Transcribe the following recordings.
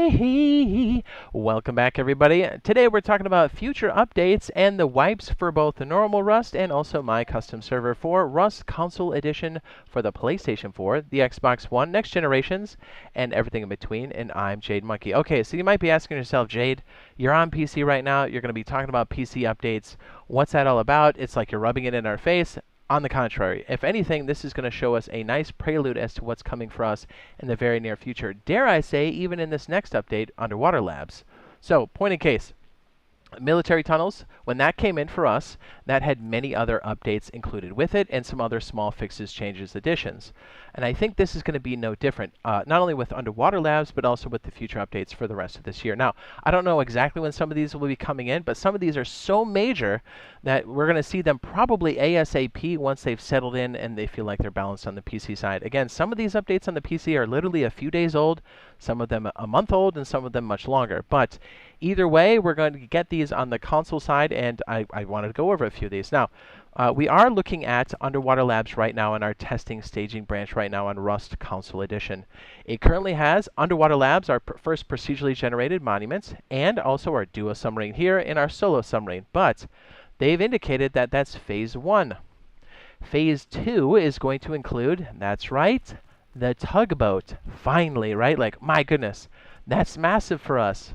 Hey, welcome back everybody. Today we're talking about future updates and the wipes for both the normal Rust and also my custom server for Rust Console Edition for the PlayStation 4, the Xbox One, next generations, and everything in between. And I'm Jade Monkey. Okay, so you might be asking yourself, Jade, you're on PC right now. You're going to be talking about PC updates. What's that all about? It's like you're rubbing it in our face. On the contrary, if anything, this is going to show us a nice prelude as to what's coming for us in the very near future. Dare I say, even in this next update, Underwater Labs. So, point in case. Military tunnels, when that came in for us, that had many other updates included with it and some other small fixes, changes, additions. And I think this is going to be no different, not only with Underwater Labs, but also with the future updates for the rest of this year. Now, I don't know exactly when some of these will be coming in, but some of these are so major that we're going to see them probably ASAP once they've settled in and they feel like they're balanced on the PC side. Again, some of these updates on the PC are literally a few days old, some of them a month old, and some of them much longer. But either way, we're going to get these on the console side, and I wanted to go over a few of these. Now, we are looking at Underwater Labs right now in our testing staging branch right now on Rust Console Edition. It currently has Underwater Labs, our first procedurally generated monuments, and also our duo submarine here in our solo submarine. But they've indicated that that's Phase 1. Phase 2 is going to include, that's right, the tugboat. Finally, right? Like, my goodness, that's massive for us.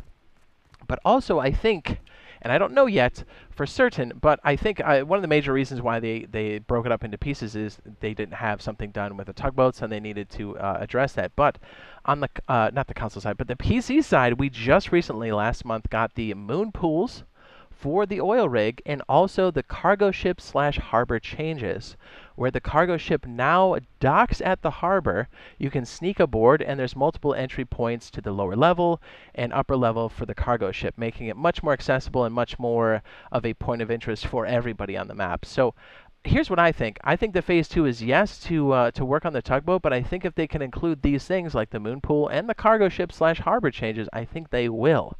But also, I think, and I don't know yet for certain, but I think one of the major reasons why they broke it up into pieces is they didn't have something done with the tugboats, and they needed to address that. But on the, not the console side, but the PC side, we just recently, last month, got the moon pools for the oil rig, and also the cargo ship / harbor changes, where the cargo ship now docks at the harbor. You can sneak aboard, and there's multiple entry points to the lower level and upper level for the cargo ship, making it much more accessible and much more of a point of interest for everybody on the map. So here's what I think. I think that Phase 2 is yes to work on the tugboat, but I think if they can include these things like the moon pool and the cargo ship / harbor changes, I think they will.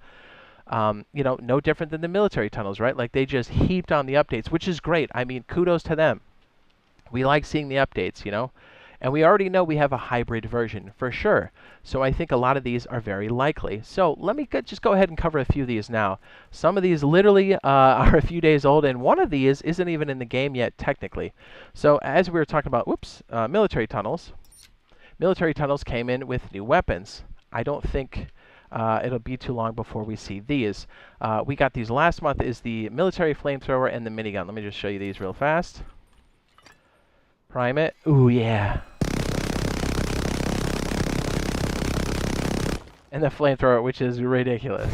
You know, no different than the military tunnels, right? Like, they just heaped on the updates, which is great. I mean, kudos to them. We like seeing the updates, you know? And we already know we have a hybrid version, for sure. So I think a lot of these are very likely. So let me just go ahead and cover a few of these now. Some of these literally are a few days old, and one of these isn't even in the game yet, technically. So as we were talking about, military tunnels. Military tunnels came in with new weapons. I don't think it'll be too long before we see these. We got these last month, is the military flamethrower and the minigun. Let me just show you these real fast. Prime it. Ooh, yeah. And the flamethrower, which is ridiculous.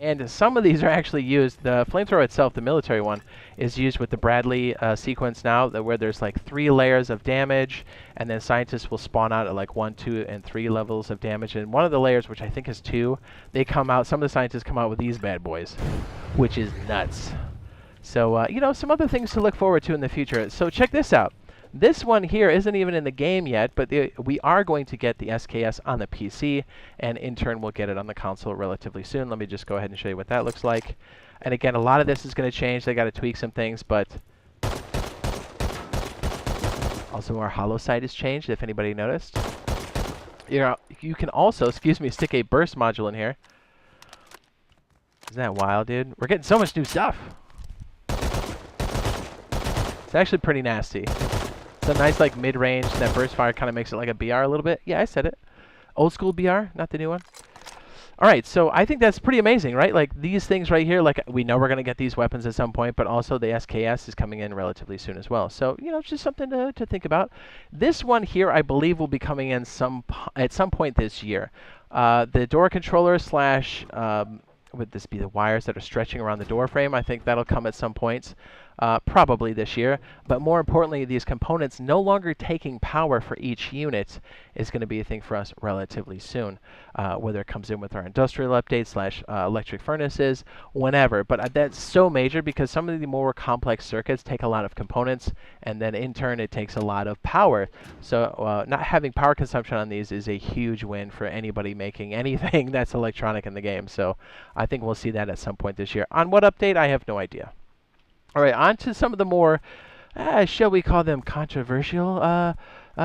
And some of these are actually used. The flamethrower itself, the military one, is used with the Bradley sequence now, where there's like 3 layers of damage, and then scientists will spawn out at like 1, 2, and 3 levels of damage. And one of the layers, which I think is 2, they come out. Some of the scientists come out with these bad boys, which is nuts. So you know, some other things to look forward to in the future. So check this out. This one here isn't even in the game yet, but we are going to get the SKS on the PC, and in turn we'll get it on the console relatively soon. Let me just go ahead and show you what that looks like. And again, a lot of this is going to change. They got to tweak some things, but also our hollow sight has changed, if anybody noticed. You can also, stick a burst module in here. Isn't that wild, dude? We're getting so much new stuff. It's actually pretty nasty. It's a nice, like, mid-range. That burst fire kind of makes it like a BR a little bit. Yeah, I said it. Old school BR, not the new one. All right, so I think that's pretty amazing, right? Like, these things right here, like, we know we're going to get these weapons at some point, but also the SKS is coming in relatively soon as well. So, you know, it's just something to think about. This one here, I believe, will be coming in at some point this year. The door controller / would this be the wires that are stretching around the door frame? I think that'll come at some point. Probably this year, but more importantly, these components no longer taking power for each unit is going to be a thing for us relatively soon, whether it comes in with our industrial updates / electric furnaces, whenever. But that's so major because some of the more complex circuits take a lot of components, and then in turn it takes a lot of power. So not having power consumption on these is a huge win for anybody making anything that's electronic in the game. So I think we'll see that at some point this year. On what update, I have no idea. All right, on to some of the more, shall we call them controversial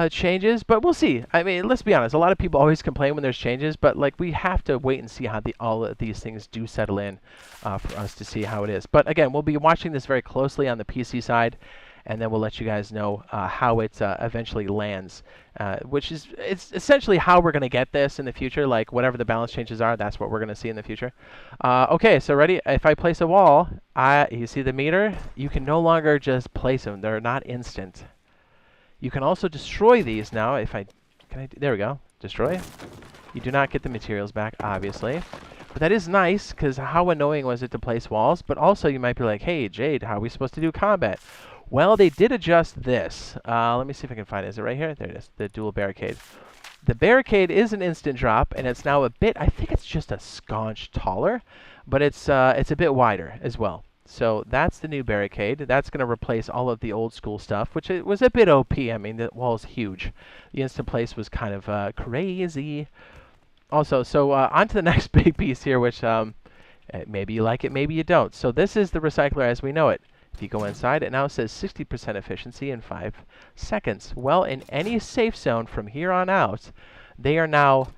changes, but we'll see. I mean, let's be honest. A lot of people always complain when there's changes, but like we have to wait and see how all of these things do settle in for us to see how it is. But again, we'll be watching this very closely on the PC side, and then we'll let you guys know how it eventually lands, which is it's essentially how we're going to get this in the future. Like whatever the balance changes are, that's what we're going to see in the future. Okay, so ready? If I place a wall, you see the meter? You can no longer just place them. They're not instant. You can also destroy these now. If I, there we go, destroy. You do not get the materials back, obviously. But that is nice, because how annoying was it to place walls? But also you might be like, hey, Jade, how are we supposed to do combat? Well, they did adjust this. Let me see if I can find it. Is it right here? There it is, the dual barricade. The barricade is an instant drop, and it's now a bit, I think it's just a sconce taller, but it's a bit wider as well. So that's the new barricade. That's going to replace all of the old school stuff, which it was a bit OP. I mean, the wall's huge. The instant place was kind of crazy. Also, so on to the next big piece here, which maybe you like it, maybe you don't. So this is the recycler as we know it. If you go inside, it now says 60% efficiency in 5 seconds. Well, in any safe zone from here on out, they are now,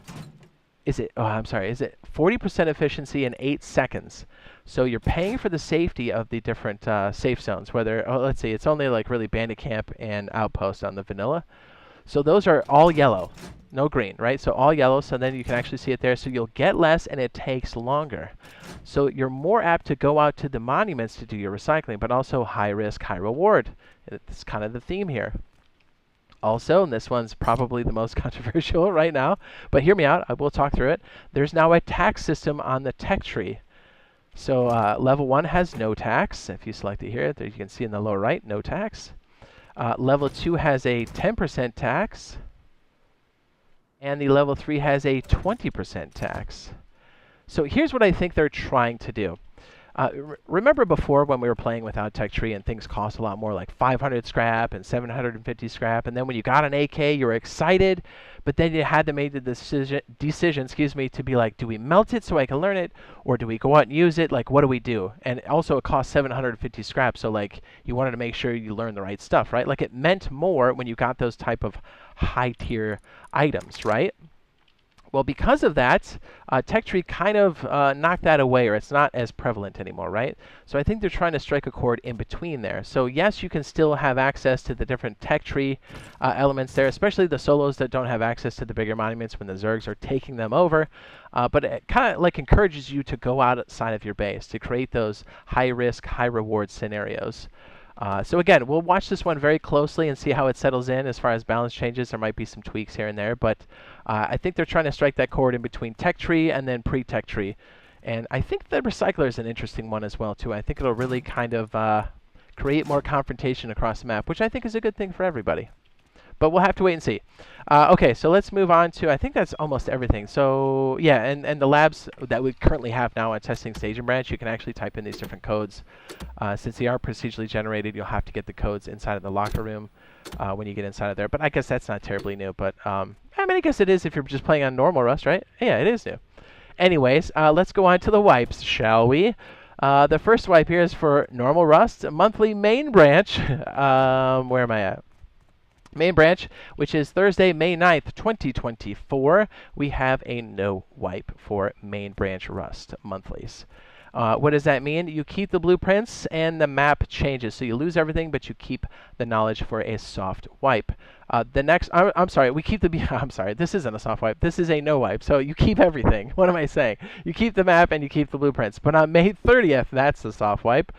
is it 40% efficiency in 8 seconds. So you're paying for the safety of the different safe zones, whether, let's see, it's only like really Bandit Camp and Outpost on the vanilla. So those are all yellow, no green, right? So all yellow, so then you can actually see it there. So you'll get less and it takes longer. So you're more apt to go out to the monuments to do your recycling, but also high risk, high reward. It's kind of the theme here. Also, and this one's probably the most controversial right now, but hear me out, I will talk through it. There's now a tax system on the tech tree. So level 1 has no tax. If you select it here, there you can see in the lower right, no tax. Level 2 has a 10% tax, and the level 3 has a 20% tax. So here's what I think they're trying to do. Remember before when we were playing without tech tree and things cost a lot more, like 500 scrap and 750 scrap, and then when you got an AK, you were excited, but then you had to make the decision, to be like, do we melt it so I can learn it, or do we go out and use it? Like, what do we do? And also, it cost 750 scrap, so like, you wanted to make sure you learn the right stuff, right? Like, it meant more when you got those type of high-tier items, right? Well, because of that, tech tree kind of knocked that away, or it's not as prevalent anymore, right? So I think they're trying to strike a chord in between there. So yes, you can still have access to the different tech tree elements there, especially the solos that don't have access to the bigger monuments when the Zergs are taking them over. But it kind of like encourages you to go outside of your base to create those high risk, high reward scenarios. So again, we'll watch this one very closely and see how it settles in as far as balance changes. There might be some tweaks here and there, but I think they're trying to strike that chord in between tech tree and then pre-tech tree. And I think the recycler is an interesting one as well, too. I think it'll really kind of create more confrontation across the map, which I think is a good thing for everybody. But we'll have to wait and see. Okay, so let's move on to, I think that's almost everything. So yeah, and the labs that we currently have now on testing staging branch, you can actually type in these different codes. Since they are procedurally generated, you'll have to get the codes inside of the locker room when you get inside of there. But I guess that's not terribly new. But I mean, I guess it is if you're just playing on normal Rust, right? Yeah, it is new. Anyways, let's go on to the wipes, shall we? The first wipe here is for normal Rust, monthly main branch. Where am I at? Main branch, which is Thursday, May 9th, 2024. We have a no wipe for main branch Rust monthlies. What does that mean? You keep the blueprints and the map changes. So you lose everything, but you keep the knowledge for a soft wipe. The next, I'm sorry, we keep the, I'm sorry, this isn't a soft wipe. This is a no wipe. So you keep everything. What am I saying? You keep the map and you keep the blueprints. But on May 30th, that's the soft wipe.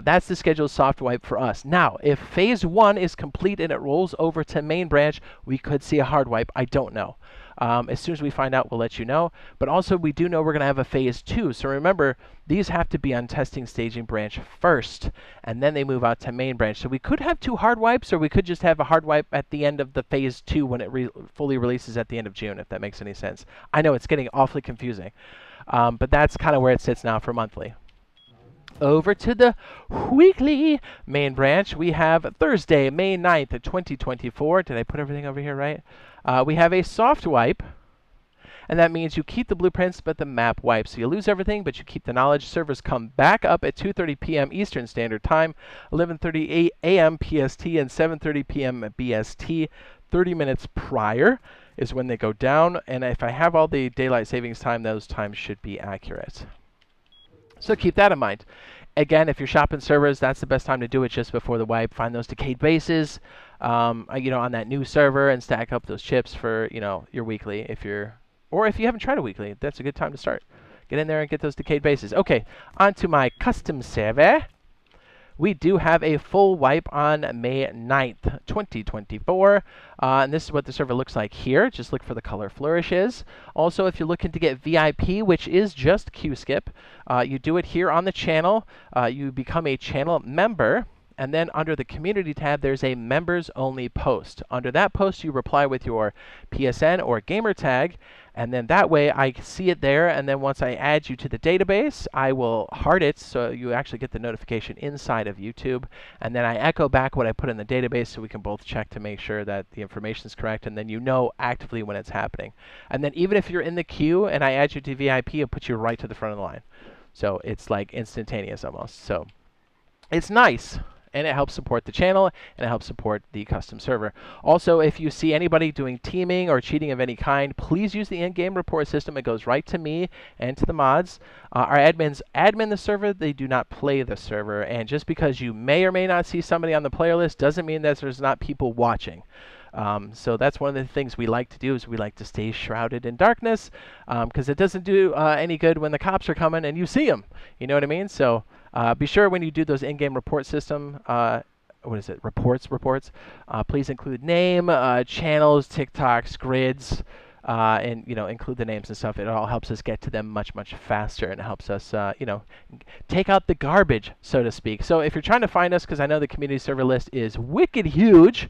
That's the scheduled soft wipe for us. Now, if phase 1 is complete and it rolls over to main branch, we could see a hard wipe. I don't know. As soon as we find out, we'll let you know. But also, we do know we're going to have a phase 2. So remember, these have to be on testing staging branch first, and then they move out to main branch. So we could have 2 hard wipes, or we could just have a hard wipe at the end of the phase 2 when it fully releases at the end of June, if that makes any sense. I know it's getting awfully confusing, but that's kind of where it sits now for monthly. Over to the weekly main branch, we have Thursday, May 9th, 2024. Did I put everything over here right? We have a soft wipe, and that means you keep the blueprints, but the map wipes. So you lose everything, but you keep the knowledge. Servers come back up at 2:30 p.m. Eastern Standard Time, 11:30 a.m. PST, and 7:30 p.m. BST. 30 minutes prior is when they go down, and if I have all the daylight savings time, those times should be accurate. So keep that in mind. Again, if you're shopping servers, that's the best time to do it, just before the wipe. Find those decayed bases, you know, on that new server, and stack up those chips for, you know, your weekly. Or if you haven't tried a weekly, that's a good time to start. Get in there and get those decayed bases. Okay, on to my custom server. We do have a full wipe on May 9th, 2024. And this is what the server looks like here. Just look for the color flourishes. Also, if you're looking to get VIP, which is just Q-Skip, you do it here on the channel. You become a channel member. And then under the community tab, there's a members only post. Under that post, you reply with your PSN or gamer tag. And then that way I see it there. And then once I add you to the database, I will heart it so you actually get the notification inside of YouTube. And then I echo back what I put in the database so we can both check to make sure that the information is correct. And then you know actively when it's happening. And then even if you're in the queue and I add you to VIP, it'll put you right to the front of the line. So it's like instantaneous almost. So it's nice. And it helps support the channel, and it helps support the custom server. Also, if you see anybody doing teaming or cheating of any kind, please use the in-game report system. It goes right to me and to the mods. Our admins admin the server. They do not play the server. And just because you may or may not see somebody on the player list doesn't mean that there's not people watching. So that's one of the things we like to do, is we like to stay shrouded in darkness, because it doesn't do any good when the cops are coming and you see them. You know what I mean? So be sure when you do those in-game report system, what is it? Reports. Please include name, channels, TikToks, grids, and you know, include the names and stuff. It all helps us get to them much faster, and it helps us you know, take out the garbage, so to speak. So if you're trying to find us, because I know the community server list is wicked huge.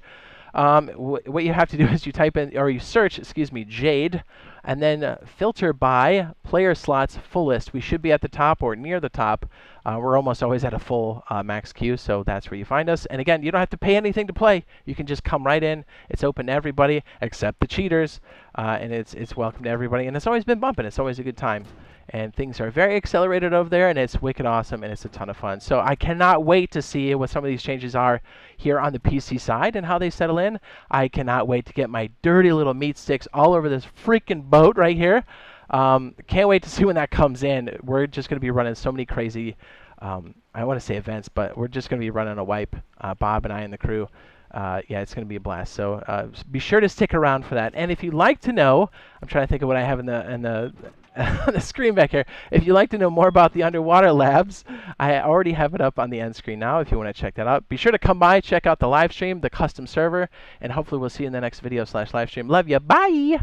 What you have to do is you type in, or you search, excuse me, Jade, and then filter by player slots full list. We should be at the top or near the top. We're almost always at a full max queue, so that's where you find us. And again, you don't have to pay anything to play. You can just come right in. It's open to everybody except the cheaters, and it's welcome to everybody. And it's always been bumping. It's always a good time. And things are very accelerated over there, and it's wicked awesome, and it's a ton of fun. So I cannot wait to see what some of these changes are here on the PC side and how they settle in. I cannot wait to get my dirty little meat sticks all over this freaking boat right here. Can't wait to see when that comes in. We're just going to be running so many crazy, I want to say events, but we're just going to be running a wipe, Bob and I and the crew. Yeah, it's going to be a blast. So be sure to stick around for that. And if you'd like to know, I'm trying to think of what I have in the on the screen back here. If you'd like to know more about the underwater labs, I already have it up on the end screen now if you want to check that out. Be sure to come by, check out the live stream, the custom server, and hopefully we'll see you in the next video / live stream. Love you. Bye!